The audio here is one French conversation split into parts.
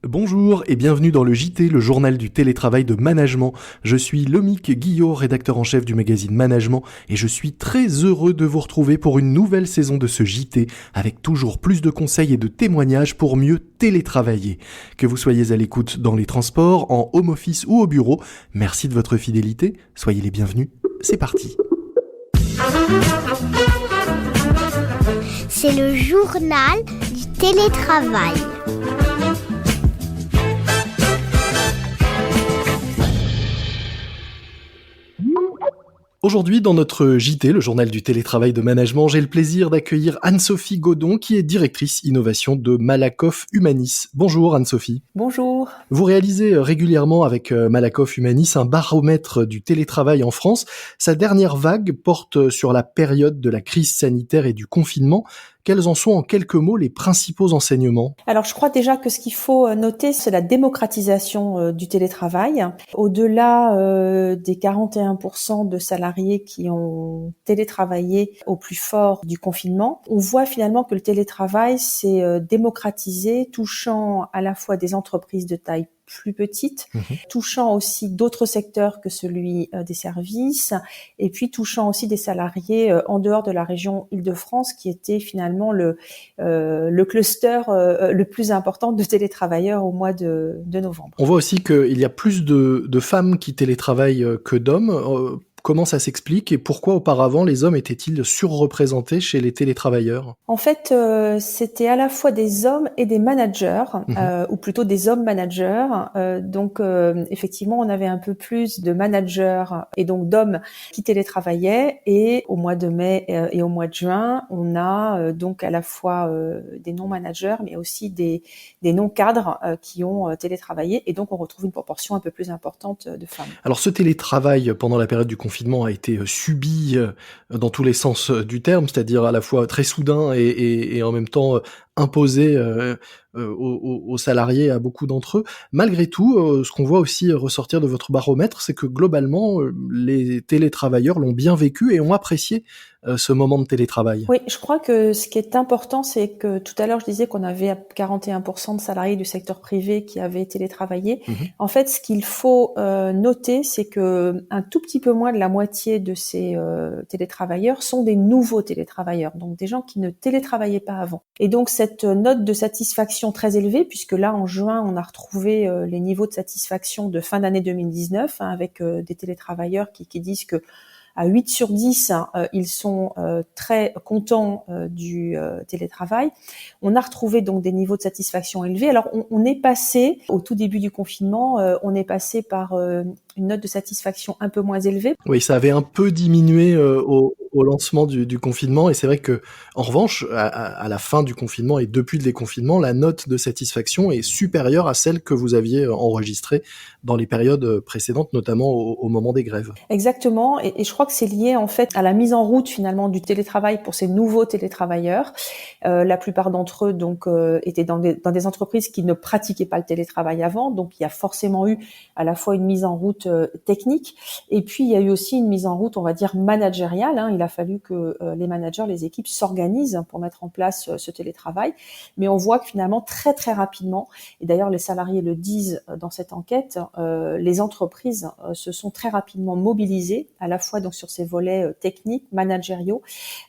Bonjour et bienvenue dans le JT, le journal du télétravail de Management. Je suis Lomique Guillot, rédacteur en chef du magazine Management, et je suis très heureux de vous retrouver pour une nouvelle saison de ce JT, avec toujours plus de conseils et de témoignages pour mieux télétravailler. Que vous soyez à l'écoute dans les transports, en home office ou au bureau, merci de votre fidélité, soyez les bienvenus, c'est parti. C'est le journal du télétravail. Aujourd'hui, dans notre JT, le journal du télétravail de Management, j'ai le plaisir d'accueillir Anne-Sophie Godon, qui est directrice innovation de Malakoff Humanis. Bonjour Anne-Sophie. Bonjour. Vous réalisez régulièrement avec Malakoff Humanis un baromètre du télétravail en France. Sa dernière vague porte sur la période de la crise sanitaire et du confinement. Quels en sont en quelques mots les principaux enseignements ? Alors je crois déjà que ce qu'il faut noter, c'est la démocratisation du télétravail. Au-delà des 41% de salariés qui ont télétravaillé au plus fort du confinement, on voit finalement que le télétravail s'est démocratisé, touchant à la fois des entreprises de taille plus petites, touchant aussi d'autres secteurs que celui des services, et puis touchant aussi des salariés en dehors de la région Île-de-France, qui était finalement le cluster le plus important de télétravailleurs au mois de novembre. On voit aussi qu'il y a plus de femmes qui télétravaillent que d'hommes. Comment ça s'explique et pourquoi auparavant les hommes étaient-ils surreprésentés chez les télétravailleurs ? En fait, c'était à la fois des hommes et des managers, ou plutôt des hommes managers. Donc, effectivement, on avait un peu plus de managers et donc d'hommes qui télétravaillaient. Et au mois de mai et au mois de juin, on a donc à la fois des non-managers, mais aussi des non-cadres qui ont télétravaillé. Et donc, on retrouve une proportion un peu plus importante de femmes. Alors, ce télétravail pendant la période du confinement a été subi dans tous les sens du terme, c'est-à-dire à la fois très soudain et en même temps imposé aux salariés, à beaucoup d'entre eux. Malgré tout, ce qu'on voit aussi ressortir de votre baromètre, c'est que globalement, les télétravailleurs l'ont bien vécu et ont apprécié ce moment de télétravail. Oui, je crois que ce qui est important, c'est que tout à l'heure, je disais qu'on avait 41% de salariés du secteur privé qui avaient télétravaillé. En fait, ce qu'il faut noter, c'est que un tout petit peu moins de la moitié de ces télétravailleurs sont des nouveaux télétravailleurs, donc des gens qui ne télétravaillaient pas avant. Et donc, cette note de satisfaction très élevée, puisque là, en juin, on a retrouvé les niveaux de satisfaction de fin d'année 2019, avec des télétravailleurs qui disent que à 8 sur 10, ils sont très contents du télétravail. On a retrouvé donc des niveaux de satisfaction élevés. Alors, on est passé, au tout début du confinement, on est passé par une note de satisfaction un peu moins élevée. Oui, ça avait un peu diminué au lancement du confinement, et c'est vrai que, en revanche, à la fin du confinement et depuis le déconfinement, la note de satisfaction est supérieure à celle que vous aviez enregistrée dans les périodes précédentes, notamment au moment des grèves. Exactement, et je crois que c'est lié en fait à la mise en route finalement du télétravail pour ces nouveaux télétravailleurs. La plupart d'entre eux donc étaient dans des entreprises qui ne pratiquaient pas le télétravail avant, donc il y a forcément eu à la fois une mise en route technique, et puis il y a eu aussi une mise en route, on va dire managériale. Il a fallu que les managers, les équipes s'organisent pour mettre en place ce télétravail, mais on voit que finalement très très rapidement, et d'ailleurs les salariés le disent dans cette enquête, les entreprises se sont très rapidement mobilisées, à la fois donc sur ces volets techniques, managériaux,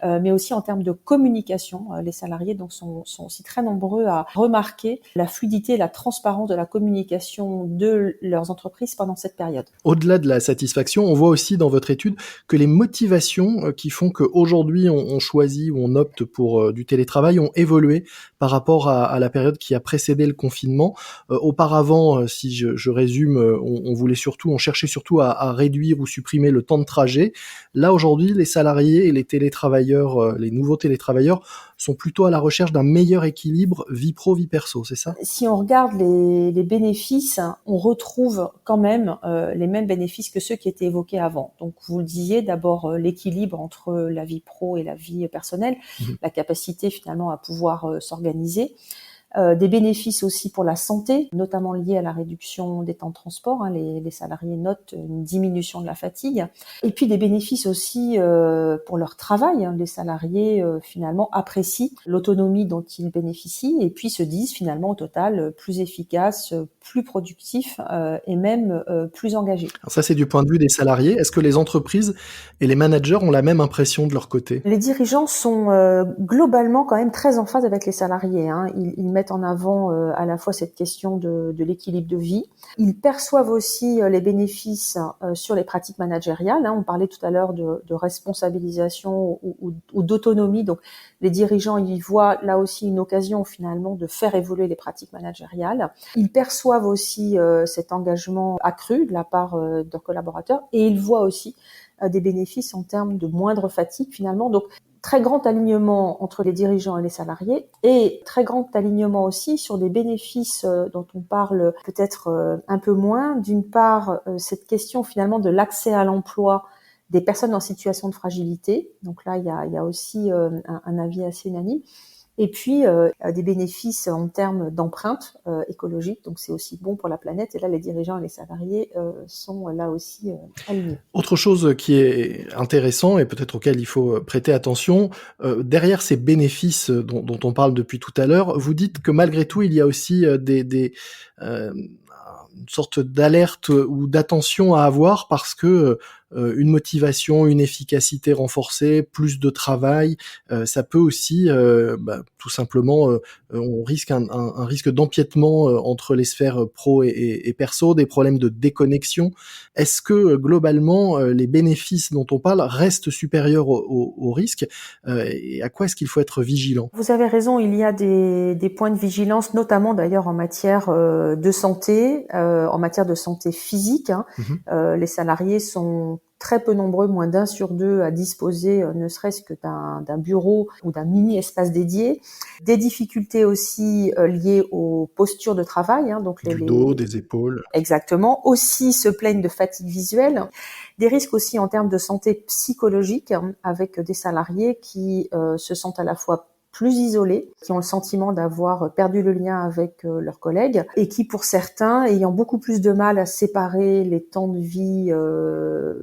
mais aussi en termes de communication. Les salariés donc sont aussi très nombreux à remarquer la fluidité et la transparence de la communication de leurs entreprises pendant cette période. Au-delà de la satisfaction, on voit aussi dans votre étude que les motivations qui font qu'aujourd'hui on choisit ou on opte pour du télétravail ont évolué par rapport à la période qui a précédé le confinement. Auparavant, si je résume, on cherchait surtout à réduire ou supprimer le temps de trajet. Là, aujourd'hui, les salariés et les télétravailleurs, les nouveaux télétravailleurs, sont plutôt à la recherche d'un meilleur équilibre vie pro, vie perso, c'est ça ? Si on regarde les bénéfices, on retrouve quand même les mêmes bénéfices que ceux qui étaient évoqués avant. Donc, vous le disiez, d'abord l'équilibre entre la vie pro et la vie personnelle, la capacité finalement à pouvoir s'organiser. des bénéfices aussi pour la santé, notamment liés à la réduction des temps de transport. Les salariés notent une diminution de la fatigue. Et puis des bénéfices aussi pour leur travail. Les salariés finalement apprécient l'autonomie dont ils bénéficient et puis se disent finalement au total plus efficaces, plus productifs et même plus engagés. Alors ça, c'est du point de vue des salariés. Est-ce que les entreprises et les managers ont la même impression de leur côté? Les dirigeants sont globalement quand même très en phase avec les salariés. Ils mettent en avant à la fois cette question de l'équilibre de vie. Ils perçoivent aussi les bénéfices sur les pratiques managériales. On parlait tout à l'heure de responsabilisation ou d'autonomie. Donc les dirigeants y voient là aussi une occasion finalement de faire évoluer les pratiques managériales. Ils perçoivent aussi cet engagement accru de la part de leurs collaborateurs et ils voient aussi des bénéfices en termes de moindre fatigue finalement. Donc, très grand alignement entre les dirigeants et les salariés et très grand alignement aussi sur des bénéfices dont on parle peut-être un peu moins. D'une part, cette question finalement de l'accès à l'emploi des personnes en situation de fragilité. Donc là, il y a aussi un avis assez unanime. Et puis des bénéfices en termes d'empreinte écologique, donc c'est aussi bon pour la planète. Et là, les dirigeants et les salariés sont là aussi alignés. Autre chose qui est intéressant et peut-être auquel il faut prêter attention, derrière ces bénéfices dont on parle depuis tout à l'heure, vous dites que malgré tout, il y a aussi une sorte d'alerte ou d'attention à avoir parce que une motivation, une efficacité renforcée, plus de travail, ça peut aussi tout simplement on risque un risque d'empiètement entre les sphères pro et perso, des problèmes de déconnexion. Est-ce que globalement les bénéfices dont on parle restent supérieurs aux risques et à quoi est-ce qu'il faut être vigilant? Vous avez raison, il y a des points de vigilance, notamment d'ailleurs en matière de santé, en matière de santé physique. Les salariés sont très peu nombreux, moins d'1 sur 2, à disposer ne serait-ce que d'un bureau ou d'un mini-espace dédié. Des difficultés aussi liées aux postures de travail. Donc du dos, des épaules. Exactement. Aussi se plaignent de fatigue visuelle. Des risques aussi en termes de santé psychologique, avec des salariés qui se sentent à la fois plus isolés, qui ont le sentiment d'avoir perdu le lien avec leurs collègues et qui, pour certains, ayant beaucoup plus de mal à séparer les temps de vie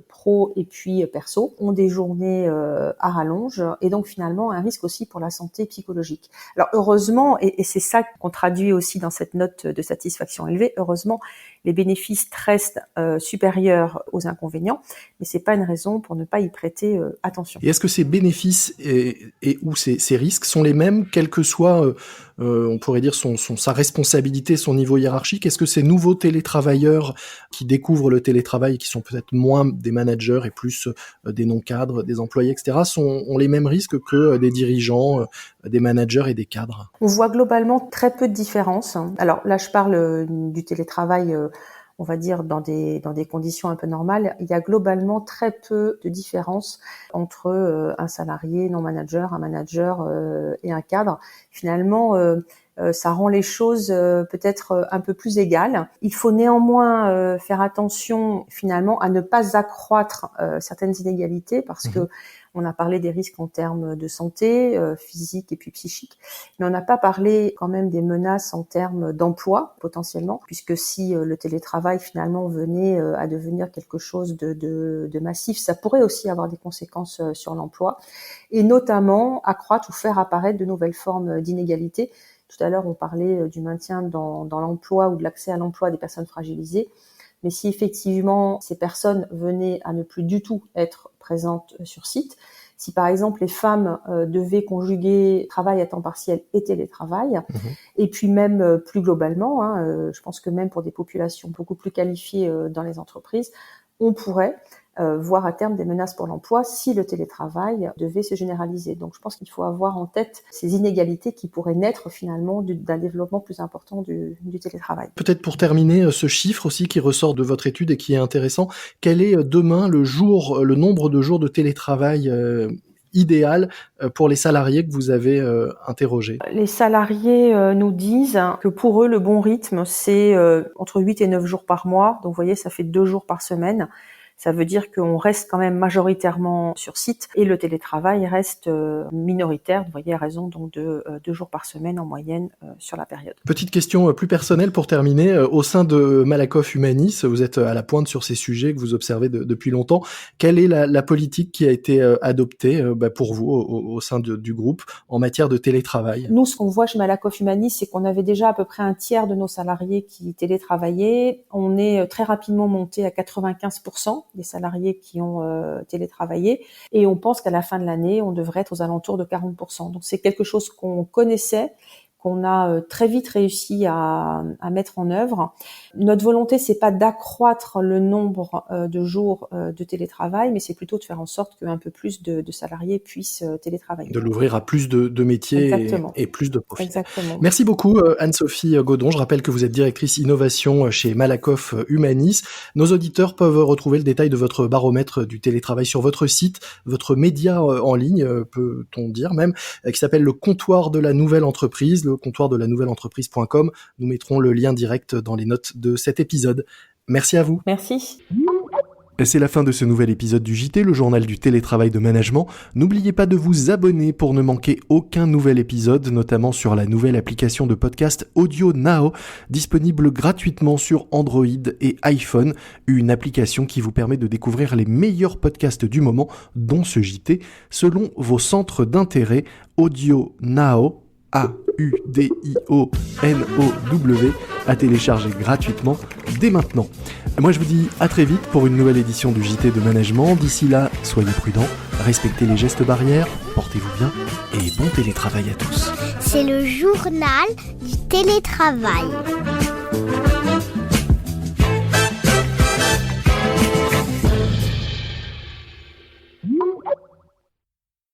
pro et puis perso, ont des journées à rallonge et donc finalement un risque aussi pour la santé psychologique. Alors heureusement, et c'est ça qu'on traduit aussi dans cette note de satisfaction élevée, heureusement, les bénéfices restent supérieurs aux inconvénients, mais c'est pas une raison pour ne pas y prêter attention. Et est-ce que ces bénéfices et ou ces risques sont les mêmes, quel que soit, on pourrait dire, sa responsabilité, son niveau hiérarchique? Est-ce que ces nouveaux télétravailleurs qui découvrent le télétravail, qui sont peut-être moins des managers et plus des non-cadres, des employés, etc., ont les mêmes risques que des dirigeants, des managers et des cadres? On voit globalement très peu de différence. Alors là, je parle du télétravail on va dire dans des conditions un peu normales, il y a globalement très peu de différence entre un salarié non manager, un manager et un cadre. Finalement, ça rend les choses peut-être un peu plus égales. Il faut néanmoins faire attention finalement à ne pas accroître certaines inégalités parce que on a parlé des risques en termes de santé physique et puis psychique, mais on n'a pas parlé quand même des menaces en termes d'emploi potentiellement, puisque si le télétravail finalement venait à devenir quelque chose de massif, ça pourrait aussi avoir des conséquences sur l'emploi, et notamment accroître ou faire apparaître de nouvelles formes d'inégalités. Tout à l'heure, on parlait du maintien dans l'emploi ou de l'accès à l'emploi des personnes fragilisées. Mais si effectivement ces personnes venaient à ne plus du tout être présentes sur site, si par exemple les femmes devaient conjuguer travail à temps partiel et télétravail, et puis même plus globalement, je pense que même pour des populations beaucoup plus qualifiées dans les entreprises, on pourrait voir à terme des menaces pour l'emploi si le télétravail devait se généraliser. Donc je pense qu'il faut avoir en tête ces inégalités qui pourraient naître finalement d'un développement plus important du télétravail. Peut-être pour terminer, ce chiffre aussi qui ressort de votre étude et qui est intéressant, quel est demain le nombre de jours de télétravail idéal pour les salariés que vous avez interrogés? Les salariés nous disent que pour eux, le bon rythme, c'est entre 8 et 9 jours par mois. Donc vous voyez, ça fait 2 jours par semaine. Ça veut dire qu'on reste quand même majoritairement sur site et le télétravail reste minoritaire, vous voyez, à raison donc de 2 jours par semaine en moyenne sur la période. Petite question plus personnelle pour terminer. Au sein de Malakoff Humanis, vous êtes à la pointe sur ces sujets que vous observez depuis longtemps. Quelle est la politique qui a été adoptée pour vous au sein du groupe en matière de télétravail? Nous, ce qu'on voit chez Malakoff Humanis, c'est qu'on avait déjà à peu près un tiers de nos salariés qui télétravaillaient. On est très rapidement monté à 95% des salariés qui ont télétravaillé. Et on pense qu'à la fin de l'année, on devrait être aux alentours de 40%. Donc c'est quelque chose qu'on connaissait, qu'on a très vite réussi à mettre en œuvre. Notre volonté, c'est pas d'accroître le nombre de jours de télétravail, mais c'est plutôt de faire en sorte qu'un peu plus de salariés puissent télétravailler. De l'ouvrir à plus de métiers et plus de profils. Exactement. Merci beaucoup Anne-Sophie Godon. Je rappelle que vous êtes directrice innovation chez Malakoff Humanis. Nos auditeurs peuvent retrouver le détail de votre baromètre du télétravail sur votre site, votre média en ligne, peut-on dire même, qui s'appelle le comptoir de la nouvelle entreprise, le comptoir de la nouvelle entreprise.com. Nous mettrons le lien direct dans les notes de cet épisode. Merci à vous. Merci. C'est la fin de ce nouvel épisode du JT, le journal du télétravail de management. N'oubliez pas de vous abonner pour ne manquer aucun nouvel épisode, notamment sur la nouvelle application de podcast Audio Now, disponible gratuitement sur Android et iPhone, une application qui vous permet de découvrir les meilleurs podcasts du moment, dont ce JT, selon vos centres d'intérêt. Audio Now, AUDIONOW, à télécharger gratuitement dès maintenant. Moi je vous dis à très vite pour une nouvelle édition du JT de Management. D'ici là, soyez prudents, respectez les gestes barrières, portez-vous bien et bon télétravail à tous. C'est le journal du télétravail.